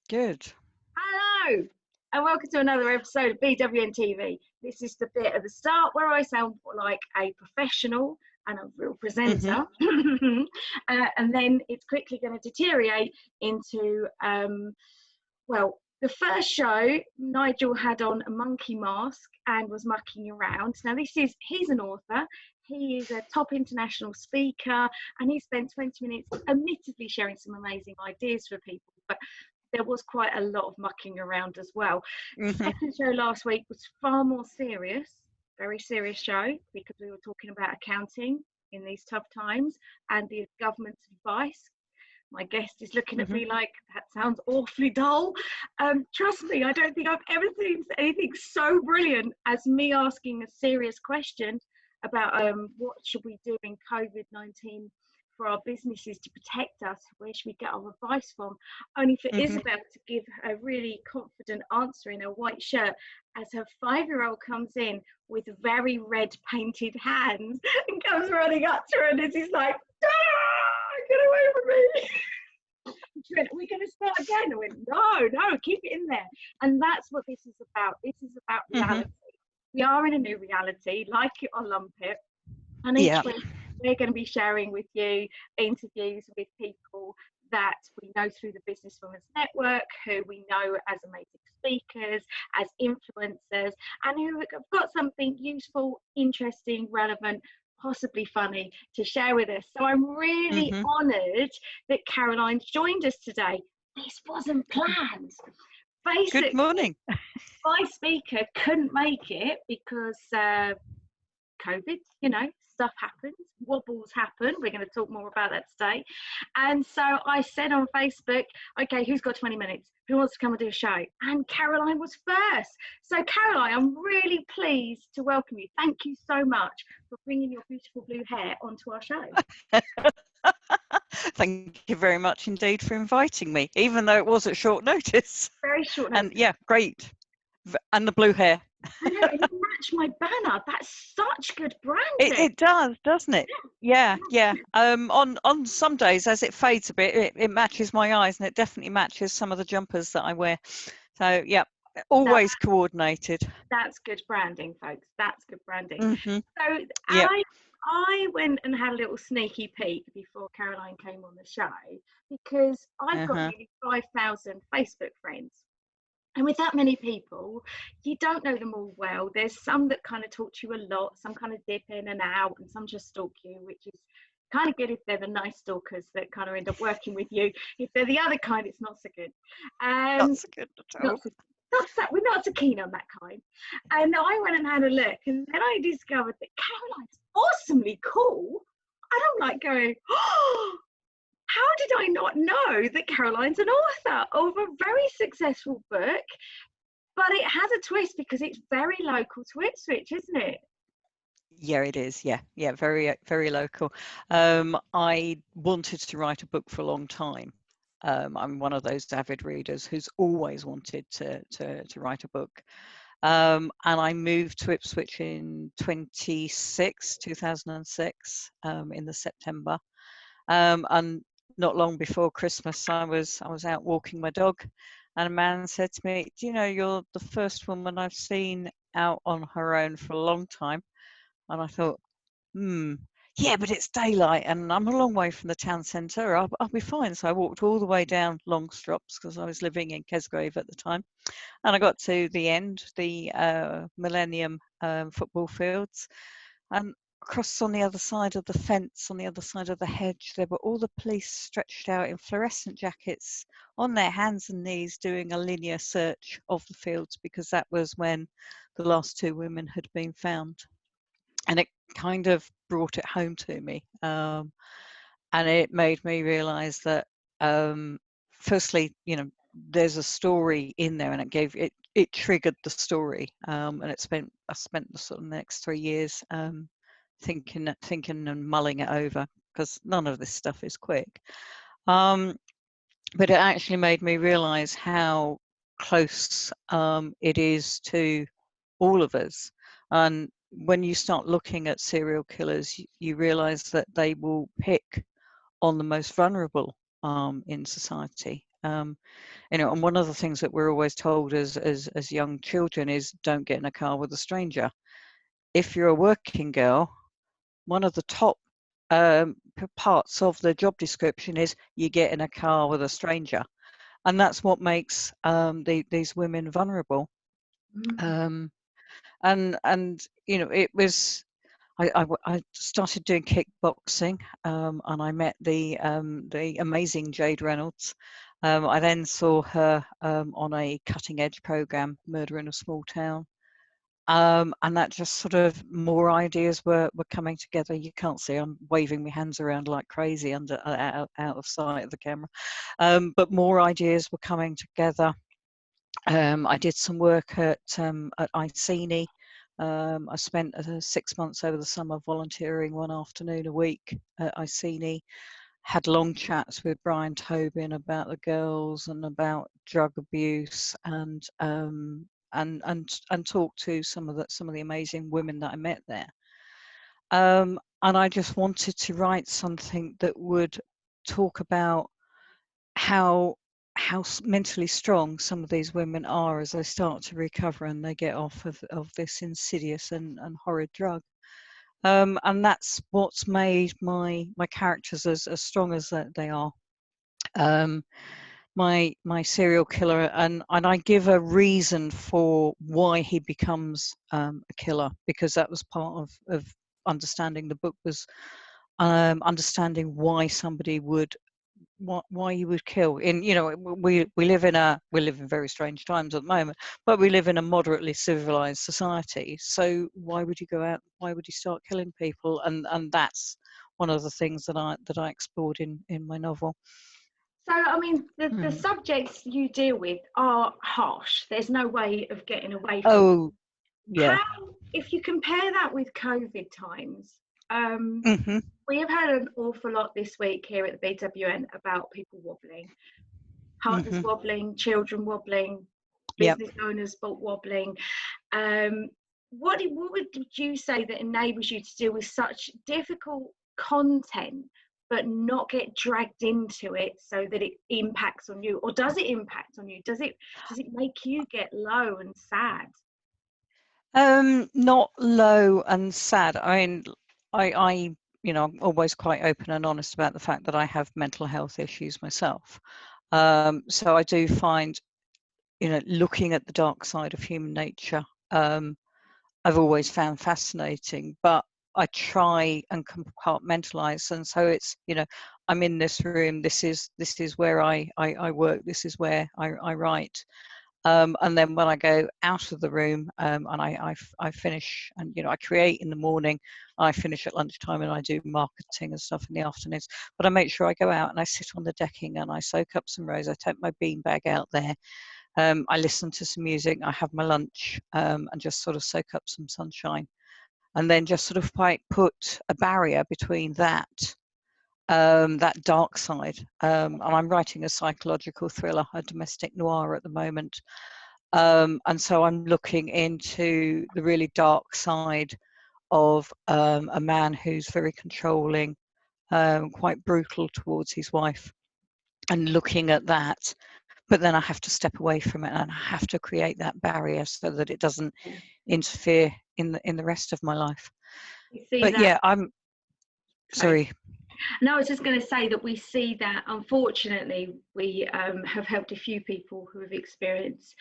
Good. Hello, and welcome to another episode of BWN TV. This is the bit at the start where I sound like a professional and a real Mhm. presenter, and then it's quickly going to deteriorate into, well, the first show, Nigel had on a monkey mask and was mucking around. Now, he's an author, he is a top international speaker, and he spent 20 minutes admittedly sharing some amazing ideas for people. But there was quite a lot of mucking around as well. Mhm. Second show last week was far more serious, very serious show, because we were talking about accounting in these tough times and the government's advice. My guest is looking at Mhm. me like that sounds awfully dull. Trust me, I don't think I've ever seen anything so brilliant as me asking a serious question about what should we do in COVID-19 for our businesses to protect us. Where should we get our advice from? Only for Mhm. Isabel to give a really confident answer in a white shirt as her 5-year-old comes in with very red painted hands and comes running up to her and is like, get away from me. She went, are we going to start again? I went, no, keep it in there. And that's what this is about. This is about Mhm. reality. We are in a new reality, like it or lump it. And each Yeah. week, we're going to be sharing with you interviews with people that we know through the Business Women's Network, who we know as amazing speakers, as influencers, and who have got something useful, interesting, relevant, possibly funny to share with us. So I'm really Mhm. honoured that Caroline's joined us today. This wasn't planned. Good Basically, morning. my speaker couldn't make it because COVID, stuff happens, wobbles happen. We're going to talk more about that today. And so I said on Facebook, okay, who's got 20 minutes? Who wants to come and do a show? And Caroline was first. So, Caroline, I'm really pleased to welcome you. Thank you so much for bringing your beautiful blue hair onto our show. Thank you very much indeed for inviting me, even though it was at short notice. Very short And notice. yeah, great. And the blue hair. I know, and you match my banner. That's such good It branding. it does, doesn't it? Yeah, yeah. On some days, as it fades a bit, it matches my eyes, and it definitely matches some of the jumpers that I wear. So yeah, That, always coordinated. that's good branding, folks. That's good branding. Mhm. So Yep. I went and had a little sneaky peek before Caroline came on the show because I've got Uh-huh. nearly 5,000 Facebook friends. And with that many people, you don't know them all well. There's some that kind of talk to you a lot, some kind of dip in and out, and some just stalk you, which is kind of good if they're the nice stalkers that kind of end up working with you. If they're the other kind, it's not so good. Not Um, so good at not all. so, we're not so keen on that kind. And I went and had a look, and then I discovered that Caroline's awesomely cool. And I'm like going, oh, how did I not know that Caroline's an author of a very successful book? But it has a twist because it's very local to Ipswich, isn't it? Yeah, it is. Yeah, yeah, very, very local. I wanted to write a book for a long time. I'm one of those avid readers who's always wanted to write a book. And I moved to Ipswich in 2006, in the September. And not long before Christmas, I was out walking my dog, and a man said to me, "Do you know you're the first woman I've seen out on her own for a long time?" And I thought, yeah, but it's daylight and I'm a long way from the town centre. I'll be fine. So I walked all the way down Longstrops because I was living in Kesgrave at the time. And I got to the end, the Millennium football fields. And across on the other side of the fence, on the other side of the hedge, there were all the police stretched out in fluorescent jackets on their hands and knees doing a linear search of the fields because that was when the last two women had been found. And it kind of brought it home to me, and it made me realize that, firstly, there's a story in there, and it triggered the story, and I spent the sort of next 3 years thinking and mulling it over because none of this stuff is quick, but it actually made me realize how close it is to all of us. And when you start looking at serial killers, you realize that they will pick on the most vulnerable in society. You know, and one of the things that we're always told as young children is don't get in a car with a stranger. If you're a working girl, one of the top parts of the job description is you get in a car with a stranger, and that's what makes these women vulnerable. Mm. And you know, it was I started doing kickboxing, and I met the amazing Jade Reynolds. I then saw her on a cutting edge program, Murder in a Small Town. And that just sort of more ideas were coming together. You can't see I'm waving my hands around like crazy under out of sight of the camera, but more ideas were coming together. I did some work at ICENI. I spent 6 months over the summer volunteering one afternoon a week at ICENI. Had long chats with Brian Tobin about the girls and about drug abuse, and talked to some of the amazing women that I met there. And I just wanted to write something that would talk about how mentally strong some of these women are as they start to recover and they get off of this insidious and horrid drug. And that's what's made my characters as strong as they are. My serial killer, and I give a reason for why he becomes a killer, because that was part of understanding the book, was understanding why somebody would why you would kill. In, you know, we live in very strange times at the moment, but we live in a moderately civilized society, so why would you go out, why would you start killing people? And that's one of the things that I explored in my novel. So, I mean, the subjects you deal with are harsh. There's no way of getting away from it. Oh, yeah. How, if you compare that with COVID times, Mm-hmm. we have had an awful lot this week here at the BWN about people wobbling, partners Mm-hmm. wobbling, children wobbling, Yep. business owners wobbling. What would you say that enables you to deal with such difficult content but not get dragged into it so that it impacts on you? Or does it impact on you? Does it make you get low and sad? Not low and sad. I mean, I you know, I'm always quite open and honest about the fact that I have mental health issues myself. So I do find, you know, looking at the dark side of human nature, I've always found fascinating, but I try and compartmentalize. And so it's, you know, I'm in this room, this is where I work, this is where I write. And then when I go out of the room, and I finish, and, you know, I create in the morning, I finish at lunchtime, and I do marketing and stuff in the afternoons. But I make sure I go out and I sit on the decking and I soak up some rose. I take my beanbag out there. I listen to some music. I have my lunch, and just sort of soak up some sunshine, and then just sort of like put a barrier between that dark side. And I'm writing a psychological thriller, a domestic noir at the moment. And so I'm looking into the really dark side of a man who's very controlling, quite brutal towards his wife, and looking at that. But then I have to step away from it, and I have to create that barrier so that it doesn't interfere in the rest of my life. You see But that? yeah, I'm sorry. No, I was just going to say that we see that, unfortunately, we have helped a few people who have experienced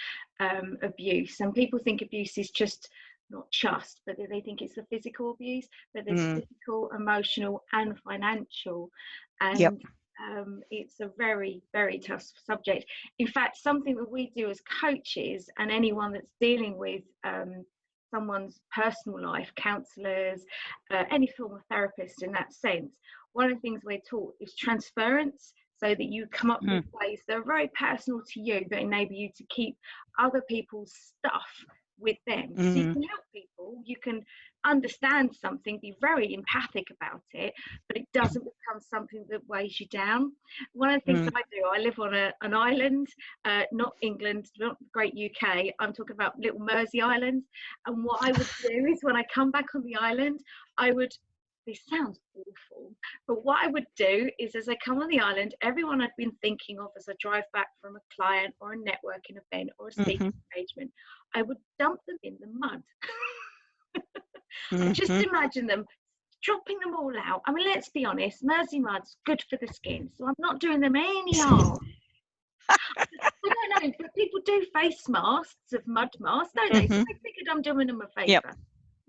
abuse. And people think abuse is just, not just, but they think it's the physical abuse, but there's physical, emotional, and financial. Yep. And it's a very, very tough subject. In fact, something that we do as coaches, and anyone that's dealing with someone's personal life, counsellors, any form of therapist in that sense, one of the things we're taught is transference, so that you come up with ways that are very personal to you that enable you to keep other people's stuff with them. So you can help people, you can understand something, be very empathic about it, but it doesn't become something that weighs you down. One of the things that I do, I live on an island, not England, not the great UK, I'm talking about little Mersey Island. And what I would do is when I come back on the island, I would this sounds awful, but what I would do is, as I come on the island, everyone I'd been thinking of as I drive back from a client or a networking event or a speaking engagement, I would dump them in the mud. I just imagine them dropping them all out. I mean, let's be honest, Mersey mud's good for the skin, so I'm not doing them any harm. I don't know, but people do face masks of mud masks, don't they? So I figured I'm doing them a favour. Yep.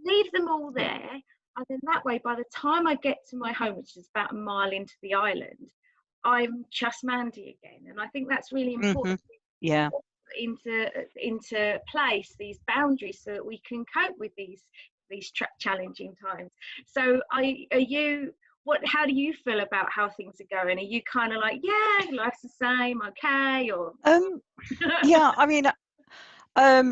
Leave them all there, and then that way, by the time I get to my home, which is about a mile into the island, I'm just Mandy again. And I think that's really important. Yeah. Into place these boundaries so that we can cope with these challenging times. So how do you feel about how things are going? Are you kind of like, yeah, life's the same, okay, or yeah, I mean,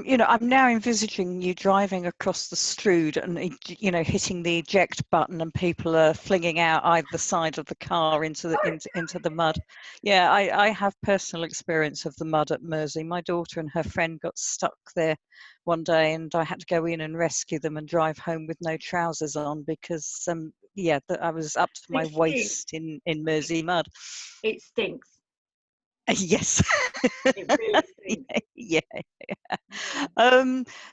you know, I'm now envisaging you driving across the Strood and, you know, hitting the eject button and people are flinging out either side of the car into the mud. Yeah, I have personal experience of the mud at Mersey. My daughter and her friend got stuck there one day and I had to go in and rescue them and drive home with no trousers on because, yeah, I was up to my waist in Mersey mud. It stinks. Yes. It really stinks. Yeah.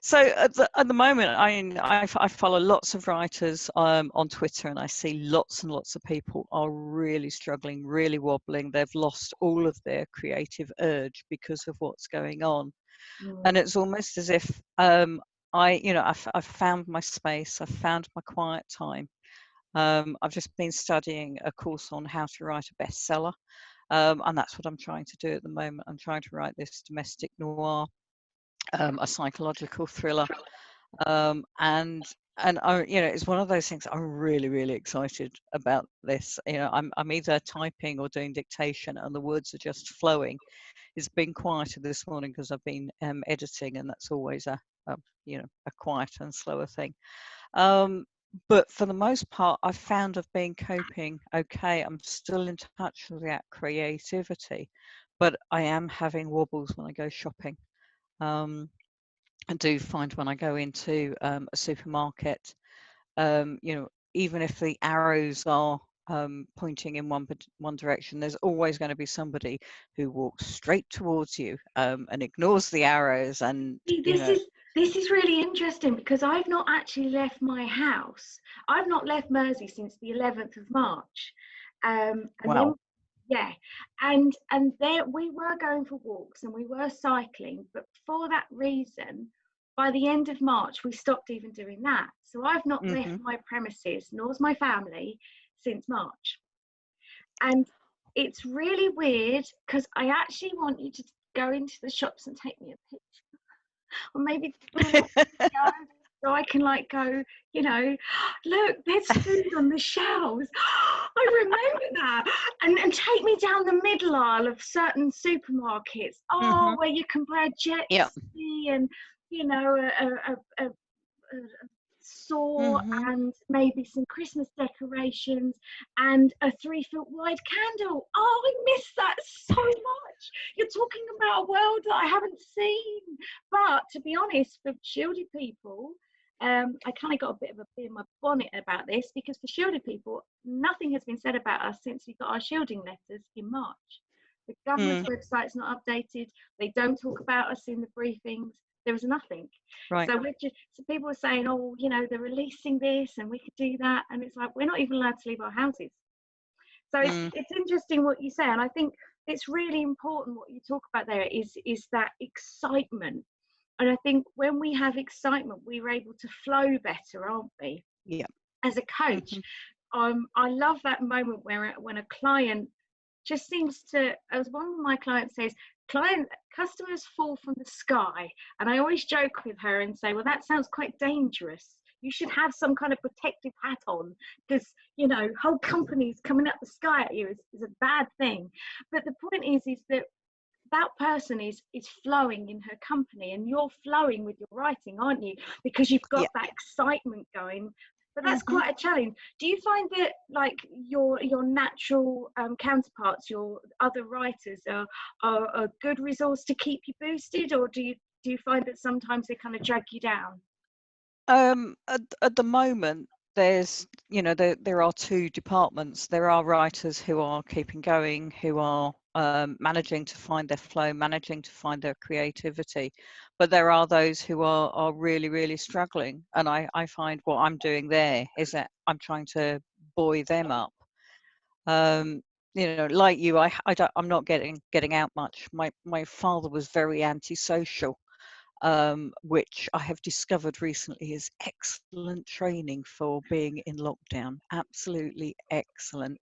So at the moment, I follow lots of writers on Twitter, and I see lots and lots of people are really struggling, really wobbling. They've lost all of their creative urge because of what's going on, and it's almost as if I've found my space, I've found my quiet time. I've just been studying a course on how to write a bestseller. And that's what I'm trying to do at the moment. I'm trying to write this domestic noir, a psychological thriller, and you know, it's one of those things. I'm really, really excited about this. You know, I'm either typing or doing dictation, and the words are just flowing. It's been quieter this morning because I've been editing, and that's always a quieter and slower thing. But for the most part, I've found I've been coping okay. I'm still in touch with that creativity, but I am having wobbles when I go shopping. I do find when I go into a supermarket, you know, even if the arrows are pointing in one direction, there's always going to be somebody who walks straight towards you and ignores the arrows. And This is really interesting because I've not actually left my house. I've not left Mersey since the 11th of March. Wow. And there we were going for walks and we were cycling, but for that reason, by the end of March, we stopped even doing that. So I've not left my premises, nor's my family, since March. And it's really weird because I actually want you to go into the shops and take me a picture. Or maybe so I can like go, you know, look, there's food on the shelves. I remember that. And take me down the middle aisle of certain supermarkets. Where you can buy jet ski and, you know, a saw and maybe some Christmas decorations and a 3-foot wide candle. Oh, I miss that so much. You're talking about a world that I haven't seen. But to be honest, for shielded people, I kind of got a bit of a bee in my bonnet about this because for shielded people, nothing has been said about us since we got our shielding letters in March. The government's website's not updated. They don't talk about us in the briefings. There was nothing. Right. So people were saying, oh, you know, they're releasing this and we could do that. And it's like, we're not even allowed to leave our houses. So it's interesting what you say. And I think it's really important what you talk about there is that excitement. And I think when we have excitement, we're able to flow better, aren't we? Yeah. As a coach, I love that moment when a client just seems to, as one of my clients says, customers fall from the sky. And I always joke with her and say, well, that sounds quite dangerous. You should have some kind of protective hat on because, you know, whole companies coming up the sky at you is a bad thing. But the point is that person is flowing in her company and you're flowing with your writing, aren't you? Because you've got that excitement going. But that's quite a challenge. Do you find that like your natural counterparts, your other writers are a good resource to keep you boosted, or do you find that sometimes they kind of drag you down? At the moment, there's, you know, there are two departments. There are writers who are keeping going, who are managing to find their flow, managing to find their creativity, but there are those who are really, really struggling. And I find what I'm doing there is that I'm trying to buoy them up. You know, like you, I'm not getting out much. My father was very antisocial, which I have discovered recently is excellent training for being in lockdown. Absolutely excellent.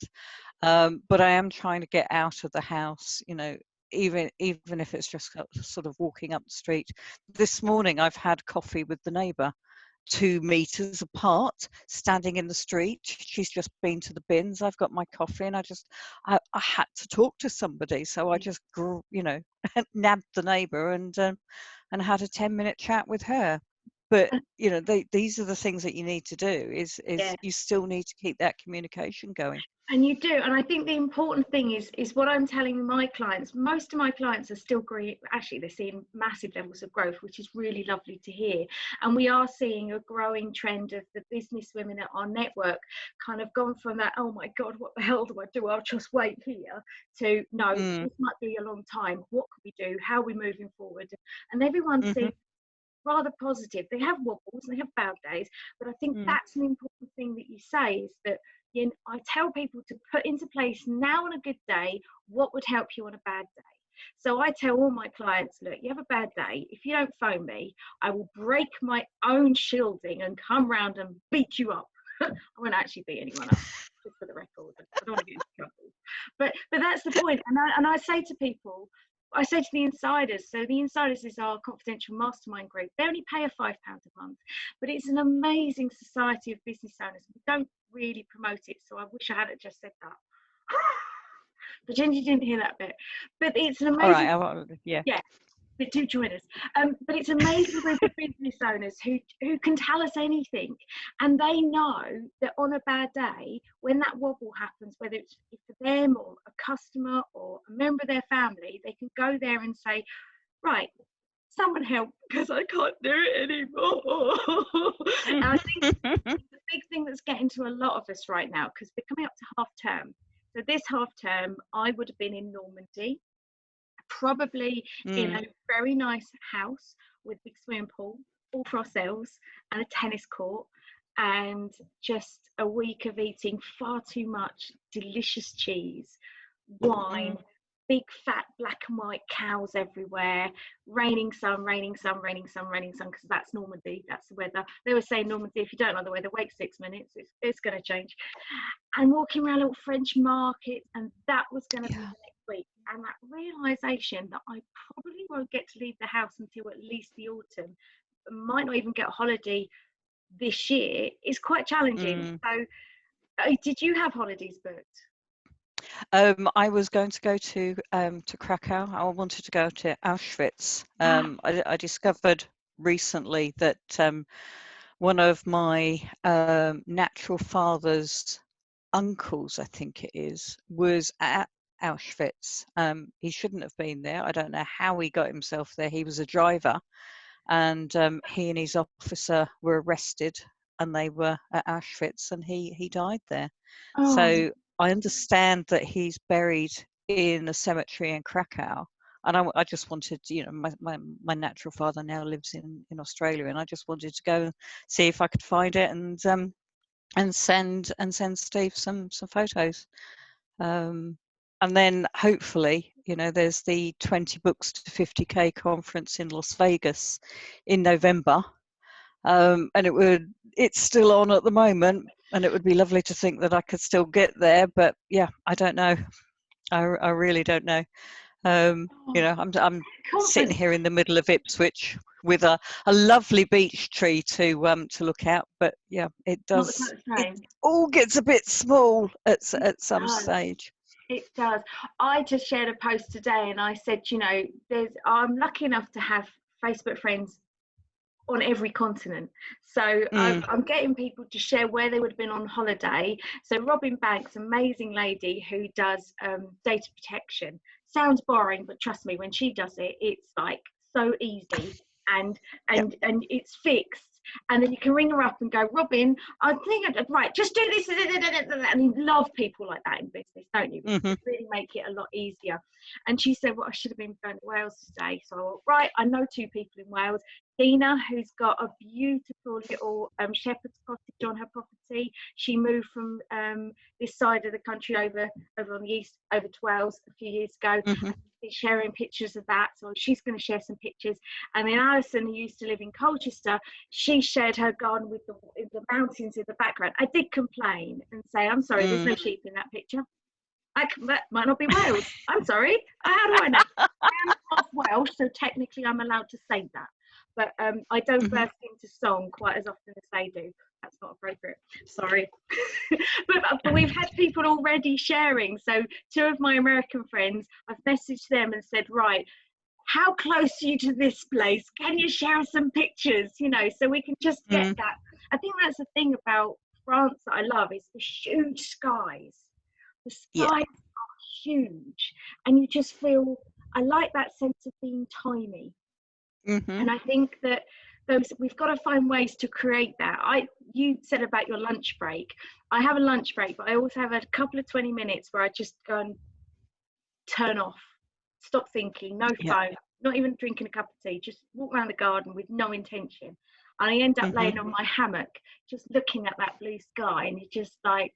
But I am trying to get out of the house, you know, even if it's just sort of walking up the street. This morning I've had coffee with the neighbour, 2 meters apart, standing in the street. She's just been to the bins. I've got my coffee, and I had to talk to somebody, so I just you know, nabbed the neighbour and had a 10-minute chat with her. But you know, these are the things that you need to do. Is Yeah. you still need to keep that communication going. And you do, and I think the important thing is what I'm telling my clients. Most of my clients are still great. Actually, they're seeing massive levels of growth, which is really lovely to hear. And we are seeing a growing trend of the business women at our network kind of gone from that, oh my God, what the hell do I do? I'll just wait here, to no, this might be a long time. What could we do? How are we moving forward? And everyone seems rather positive. They have wobbles, they have bad days, but I think that's an important thing that you say, is that, you know, I tell people to put into place now on a good day what would help you on a bad day. So I tell all my clients, look, you have a bad day, if you don't phone me, I will break my own shielding and come round and beat you up. I won't actually beat anyone up, just for the record. I don't want to get into trouble. But that's the point. And I say to people, I say to the insiders, so the insiders is our confidential mastermind group. They only pay a £5 a month, but it's an amazing society of business owners. We don't really promote it, so I wish I hadn't just said that. Pretend you didn't hear that bit. But it's an amazing. All right, yeah. But do join us. But it's an amazing group of business owners who can tell us anything, and they know that on a bad day, when that wobble happens, whether it's for them or a customer or a member of their family, they can go there and say, right, someone help, because I can't do it anymore. And I think the big thing that's getting to a lot of us right now, because we're coming up to half term. So this half term, I would have been in Normandy, probably in a very nice house with big swimming pool, all for ourselves, and a tennis court, and just a week of eating far too much delicious cheese, wine, big fat black and white cows everywhere, raining sun, because that's Normandy, that's the weather. They were saying Normandy, if you don't know the weather, wait 6 minutes, it's going to change. And walking around little French markets, and that was going to be the next week. And that realisation that I probably won't get to leave the house until at least the autumn, might not even get a holiday this year, is quite challenging. So did you have holidays booked? I was going to go to Krakow. I wanted to go to Auschwitz. I discovered recently that one of my natural father's uncles, I think it is, was at Auschwitz. He shouldn't have been there. I don't know how he got himself there. He was a driver, and he and his officer were arrested, and they were at Auschwitz, and he died there. So I understand that he's buried in a cemetery in Krakow, and I just wanted, you know, my natural father now lives in Australia, and I just wanted to go and see if I could find it and send Steve some photos. And then hopefully, you know, there's the 20 books to 50K conference in Las Vegas in November. And it's still on at the moment, and it would be lovely to think that I could still get there, but yeah, I don't know. I really don't know. You know, I'm sitting here in the middle of Ipswich with a lovely beech tree to look at, but yeah, it does. It all gets a bit small at some stage. It does. I just shared a post today, and I said, you know, I'm lucky enough to have Facebook friends on every continent. So I'm getting people to share where they would have been on holiday. So Robin Banks, amazing lady who does data protection. Sounds boring, but trust me, when she does it, it's like so easy and it's fixed. And then you can ring her up and go, Robin, I think, right, just do this. And you love people like that in business, don't you? Mm-hmm. Really make it a lot easier. And she said, well, I should have been going to Wales today. So I went, right, I know 2 people in Wales. Dina, who's got a beautiful little shepherd's cottage on her property. She moved from this side of the country over on the east, over to Wales a few years ago. Mm-hmm. She's sharing pictures of that, so she's going to share some pictures. And then Alison, who used to live in Colchester, she shared her garden with the mountains in the background. I did complain and say, I'm sorry, there's no sheep in that picture. That might not be Wales. I'm sorry. How do I know? I am half Welsh, so technically I'm allowed to say that. But I don't burst into song quite as often as they do. That's not appropriate. Sorry. but we've had people already sharing. So 2 of my American friends, I've messaged them and said, right, how close are you to this place? Can you share some pictures? You know, so we can just get that. I think that's the thing about France that I love is the huge skies. The skies are huge. And you just feel, I like that sense of being tiny. And I think that we've got to find ways to create that. You said about your lunch break. I have a lunch break, but I also have a couple of 20 minutes where I just go and turn off, stop thinking, no phone, not even drinking a cup of tea, just walk around the garden with no intention. And I end up laying on my hammock, just looking at that blue sky, and you just like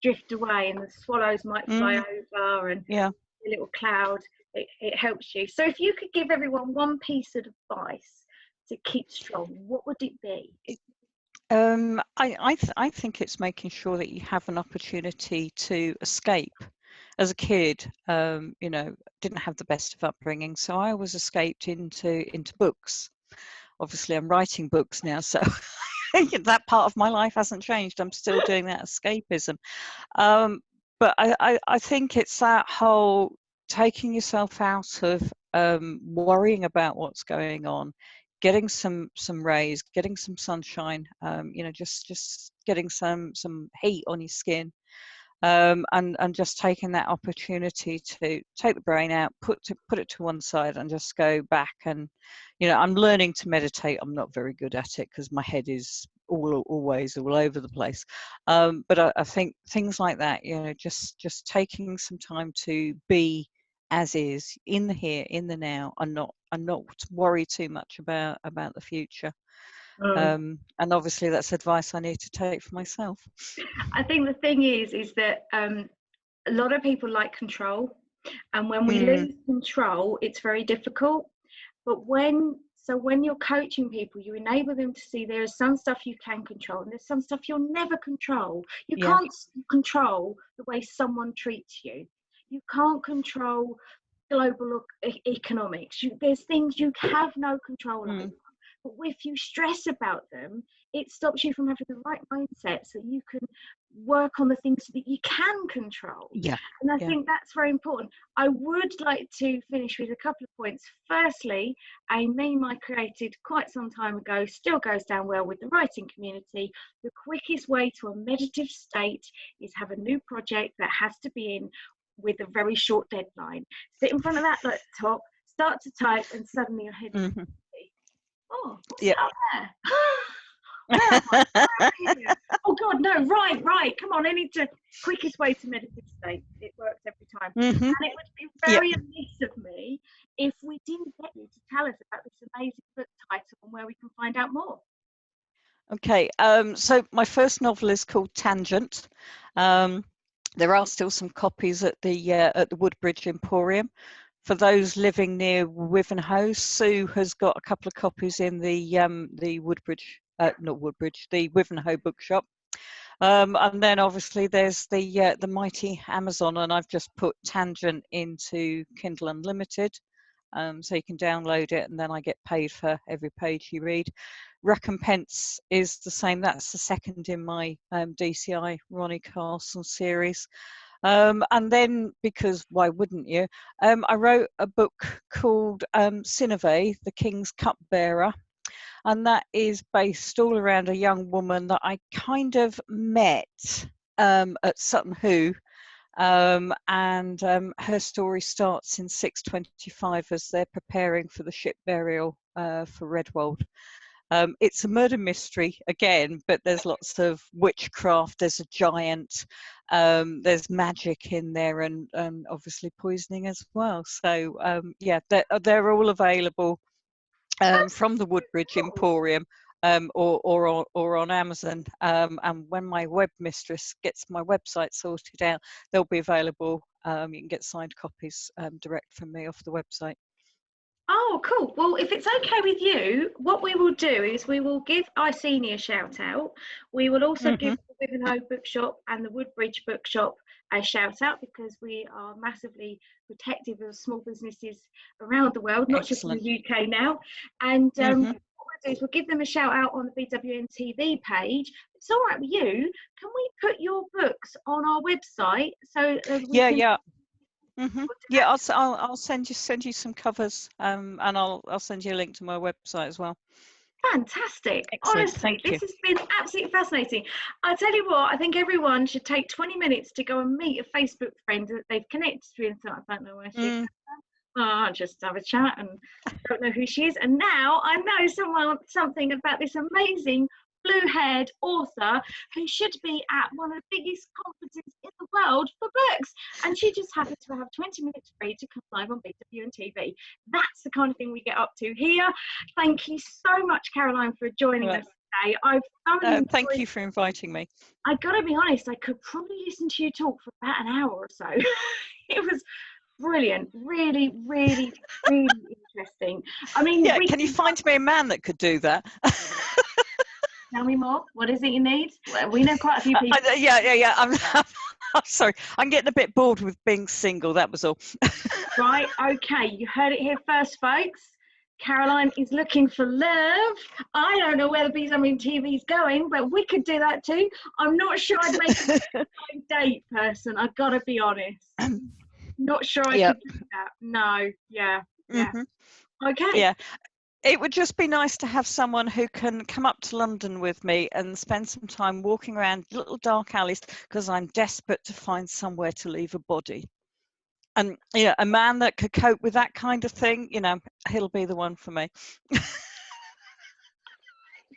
drift away, and the swallows might fly over, and a little cloud. It helps you. So if you could give everyone one piece of advice to keep strong, what would it be? I think it's making sure that you have an opportunity to escape. As a kid, you know, didn't have the best of upbringing, so I always escaped into books. Obviously, I'm writing books now, so that part of my life hasn't changed. I'm still doing that escapism. But I think it's that whole taking yourself out of worrying about what's going on, getting some rays, getting some sunshine, you know, just getting some heat on your skin, and just taking that opportunity to take the brain out, put it to one side, and just go back. And you know, I'm learning to meditate. I'm not very good at it because my head is always all over the place. But I think things like that, you know, just taking some time to be as is, in the here, in the now, and not worry too much about the future. And obviously that's advice I need to take for myself. I think the thing is that a lot of people like control, and when we lose control, it's very difficult. But when you're coaching people, you enable them to see there is some stuff you can control, and there's some stuff you'll never control. You can't control the way someone treats you. You can't control global economics. There's things you have no control over. But if you stress about them, it stops you from having the right mindset so you can work on the things that you can control. And I think that's very important. I would like to finish with a couple of points. Firstly, a meme I created quite some time ago still goes down well with the writing community. The quickest way to a meditative state is have a new project that has to be in with a very short deadline. Sit in front of that laptop, start to type, and suddenly your head is oh, what's up there? Oh God, no, right. Come on, I need to. Quickest way to meditative state. It works every time. And it would be very amiss of me if we didn't get you to tell us about this amazing book title and where we can find out more. Okay, so my first novel is called Tangent. There are still some copies at the Woodbridge Emporium. For those living near Wivenhoe, Sue has got a couple of copies in the Woodbridge, not Woodbridge, the Wivenhoe bookshop. And then obviously there's the mighty Amazon, and I've just put Tangent into Kindle Unlimited, so you can download it, and then I get paid for every page you read. Recompense is the same. That's the second in my DCI Ronnie Castle series. And then, because why wouldn't you, I wrote a book called Cineve, the King's Cupbearer, and that is based all around a young woman that I kind of met at Sutton Hoo, and her story starts in 625 as they're preparing for the ship burial for Redwold. It's a murder mystery again, but there's lots of witchcraft. There's a giant. There's magic in there, and obviously poisoning as well. So yeah, they're all available from the Woodbridge Emporium. Or on Amazon, and when my web mistress gets my website sorted out, they'll be available. You can get signed copies direct from me off the website. Oh, cool. Well, if it's okay with you, what we will do is we will give Iceni a shout out. We will also give the Wivenhoe Bookshop and the Woodbridge Bookshop a shout out, because we are massively protective of small businesses around the world, not Excellent. just in the UK now. And what we'll do is we'll give them a shout out on the BWN TV page. If it's all right with you, can we put your books on our website so we can... Yeah. Yeah, I'll send you some covers, and I'll send you a link to my website as well. Fantastic. Excellent. Honestly, Thank you. this has been absolutely fascinating. I tell you what, I think everyone should take 20 minutes to go and meet a Facebook friend that they've connected with. I don't know where she is. Just have a chat, and don't know who she is. And now I know something about this amazing blue-haired author who should be at one of the biggest conferences in the world for books, and she just happened to have 20 minutes free to come live on BWN TV. That's the kind of thing we get up to here. Thank you so much, Caroline, for joining us today. I've thoroughly thank you for inviting me. I gotta be honest, I could probably listen to you talk for about an hour or so. It was brilliant, really, really, really interesting. I mean, yeah, can you find me a man that could do that? Tell me more. What is it you need? Well, we know quite a few people. Yeah. I'm sorry. I'm getting a bit bored with being single. That was all. Right. Okay. You heard it here first, folks. Caroline is looking for love. I don't know where the BWN TV is going, but we could do that too. I'm not sure I'd make a date person. I've got to be honest. Not sure I could do that. No. Yeah. Okay. Yeah. It would just be nice to have someone who can come up to London with me and spend some time walking around little dark alleys, because I'm desperate to find somewhere to leave a body. And a man that could cope with that kind of thing, he'll be the one for me.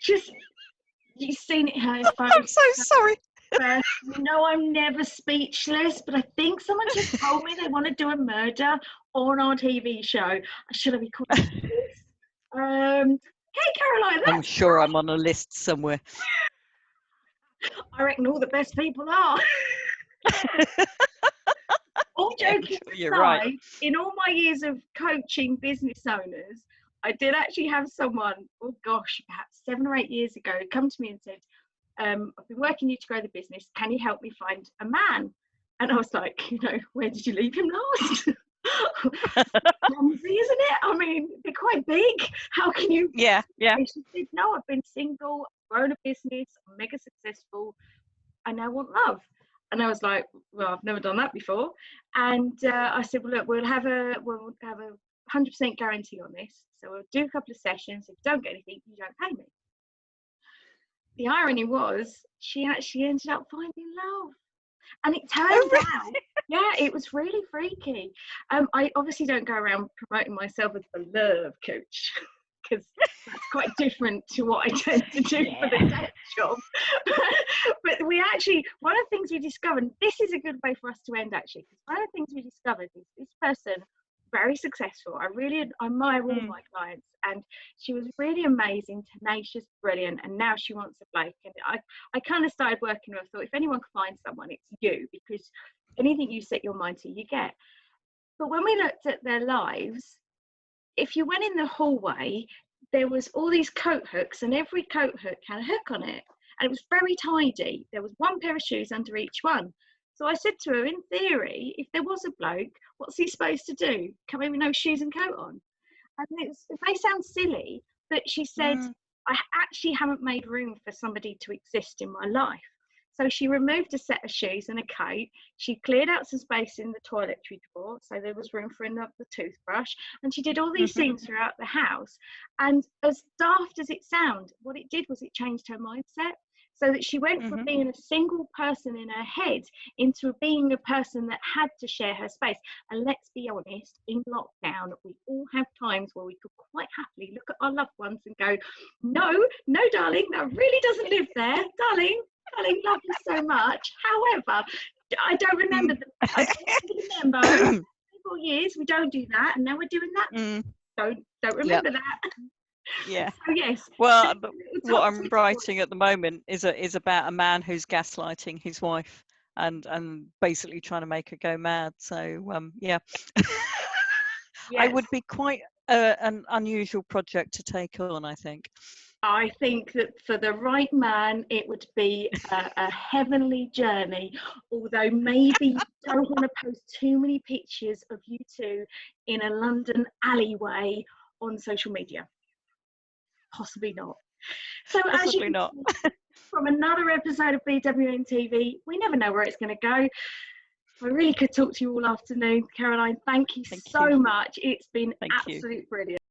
Just, you've seen it here, folks. I'm so sorry. I'm never speechless, but I think someone just told me they want to do a murder on our TV show. Should I be called this? Hey, Caroline. I'm sure I'm on a list somewhere. I reckon all the best people are. All joking aside, right. In all my years of coaching business owners, I did actually have someone, about 7 or 8 years ago, come to me and said, I've been working you to grow the business. Can you help me find a man? And I was like, where did you leave him last? Clumsy, isn't it? I mean, they're quite big. How can you? Yeah. She said, no, I've been single, grown a business, I'm mega successful. I now want love. And I was like, well, I've never done that before. And I said, well, look, we'll have a 100% guarantee on this. So we'll do a couple of sessions. If you don't get anything, you don't pay me. The irony was, she actually ended up finding love. And it turned out, it was really freaky. I obviously don't go around promoting myself as the love coach, because that's quite different to what I tend to do for the day job. But we actually, one of the things we discovered, this is a good way for us to end actually, because one of the things we discovered is this person, very successful. I really admire all my clients, and she was really amazing, tenacious, brilliant, and now she wants a bloke. And I kind of started working with her. I thought, if anyone can find someone, it's you, because anything you set your mind to, you get. But when we looked at their lives, if you went in the hallway, there was all these coat hooks, and every coat hook had a hook on it, and it was very tidy. There was one pair of shoes under each one. So I said to her, in theory, if there was a bloke, what's he supposed to do? Come in with no shoes and coat on? And it may sound silly, but she said, I actually haven't made room for somebody to exist in my life. So she removed a set of shoes and a coat. She cleared out some space in the toiletry drawer, so there was room for another toothbrush. And she did all these things throughout the house. And as daft as it sounds, what it did was it changed her mindset. So that she went from Mhm. being a single person in her head into being a person that had to share her space. And let's be honest, in lockdown, we all have times where we could quite happily look at our loved ones and go, no, no, darling, that really doesn't live there. Darling, love you so much. However, I don't remember. Mm. I don't remember. 4 years we don't do that, and now we're doing that. Mm. Don't Yep. remember that. Yeah. So yes. Well, there's but a little what top I'm tip for writing at the moment is about a man who's gaslighting his wife and basically trying to make her go mad. So yeah, I Yes, would be quite an unusual project to take on, I think. I think that for the right man, it would be a heavenly journey. Although maybe you don't want to post too many pictures of you two in a London alleyway on social media. Possibly not. So as you Possibly can not. see from another episode of BWN TV, we never know where it's going to go. I really could talk to you all afternoon. Caroline, thank you Thank you. so much. It's been Thank you. absolute brilliant.